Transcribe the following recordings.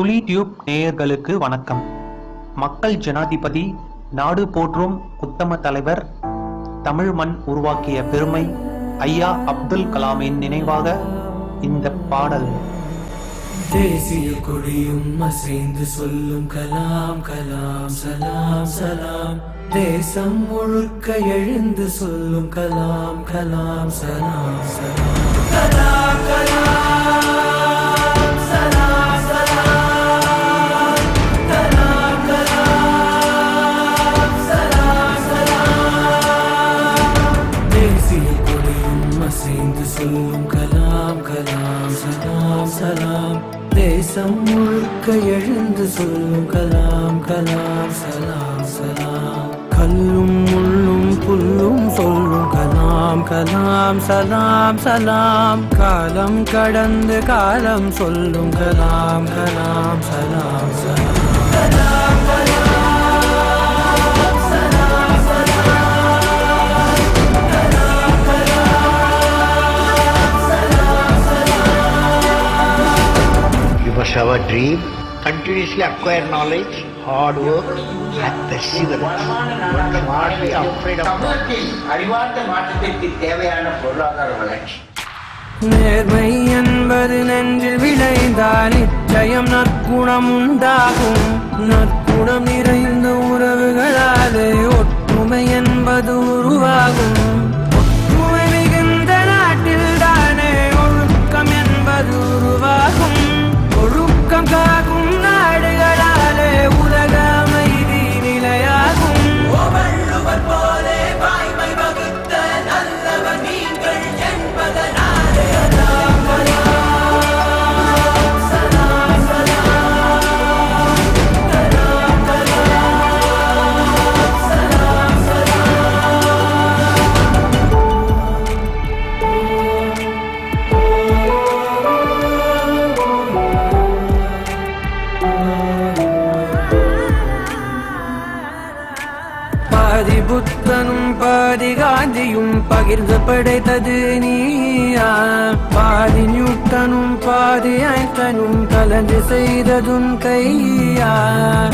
துளி டியூப் நேயர்களுக்கு வணக்கம். மக்கள் ஜனாதிபதி, நாடு போற்றும் உத்தம தலைவர், தமிழ் மண் உருவாக்கிய பெருமை ஐயா அப்துல் கலாமின் நினைவாக இந்த பாடல். தேசிய கொடியும் அசைந்து சொல்லும் கலாம் கலாம் சலாம் சலாம். தேசம் முழுக்க எழுந்து சொல்லும் கலாம் கலாம் சலாம் சலாம். கலாம் கலாம் சலாம் சலாம். கலாம் கலாம் சலாம் சலாம். தேசிய கொடியும் அசைந்து சொல்லும் கலாம் கலாம் சலாம் சலாம். தேசம் முழுக்க எழுந்து சொல்லும் கலாம் கலாம் சலாம் சலாம். கல்லும் முள்ளும் புல்லும் சொல்லும் கலாம் கலாம் சலாம் சலாம். காலம் கடந்து காலம் சொல்லும் கலாம் கலாம் சலாம் சலாம். கலாம் கலாம் சலாம் சலாம். கலாம் கலாம் சலாம் சலாம். You must have a dream, continuously acquire knowledge, hard work and perseverance. But not be afraid of அறிவார்ந்த மாற்றத்திற்கு தேவையான பொருளாதார வளர்ச்சி. நேர்மை என்பது நெஞ்சில் விளைந்தால் நிச்சயம் நற்குணம் உண்டாகும். நற்குணம் நிறைந்த உறவுகளாலே ஒற்றுமை என்பது உருவாகும். ஒற்றுமை மிகுந்த நாட்டில் தானே ஒழுக்கம் என்பது உருவாகும். ஒழுக்கம் காக்கும் நாடுகளாலே உலக அமைதி நிலையாகும். வள்ளுவர் போலே வாய்மை வகுத்த நல்லவர் நீங்கள் என்பதனாலே கலாம் கலாம் சலாம் சலாம். கலாம் கலாம் சலாம் பாதி புத்தனும் பாதி காந்தியும் பகிர்ந்து படைத்தது நீயா. பாதி நியூட்டனும் பாதி ஐன்ஸ்டைனும் கலந்து செய்ததும் கையா.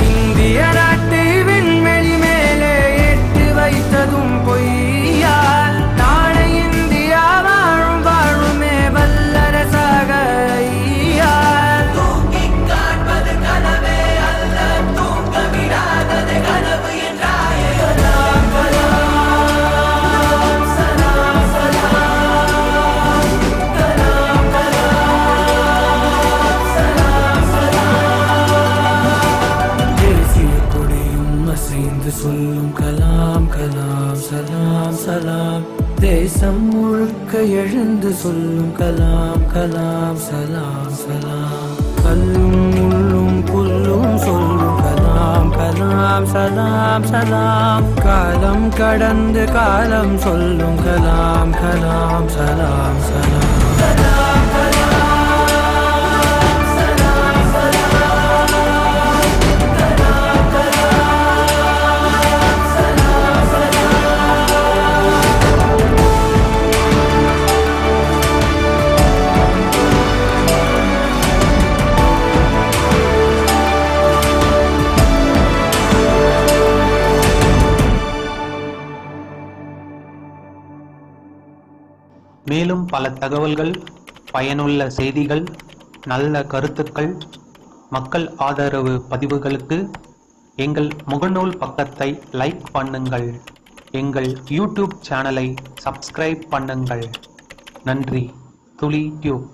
இந்திய நாட்டு விண்வெளி மேலே எட்டு வைத்ததும் பொய்யால். நாளை இந்தியா வாழும் வாழுமே வல்லரசாக ஐயால். தூங்கிக் காண்பது கனவே அல்ல, தூங்க விடாதது கனவு என்றாயே. கலாம் கலாம் சலாம் சலாம். கலாம் கலாம் சலாம் சலாம். தேசிய கொடியும் அசைந்து சொல்லும் கலாம் கலாம் சலாம் சலாம். தேசம் முழுக்க எழுந்து சொல்லும் கலாம் கலாம் சலாம் சலாம். கல்லும் முள்ளும் புல்லும் சொல்லும் கலாம் கலாம் சலாம் சலாம். காலம் கடந்து காலம் சொல்லும் கலாம் கலாம் சலாம் சலாம். கலாம் கலாம் சலாம் சலாம். கலாம் கலாம் சலாம் மேலும் பல தகவல்கள், பயனுள்ள செய்திகள், நல்ல கருத்துக்கள், மக்கள் ஆதரவு பதிவுகளுக்கு எங்கள் முகநூல் பக்கத்தை லைக் பண்ணுங்கள். எங்கள் யூடியூப் சேனலை சப்ஸ்கிரைப் பண்ணுங்கள். நன்றி. துளி டியூப்.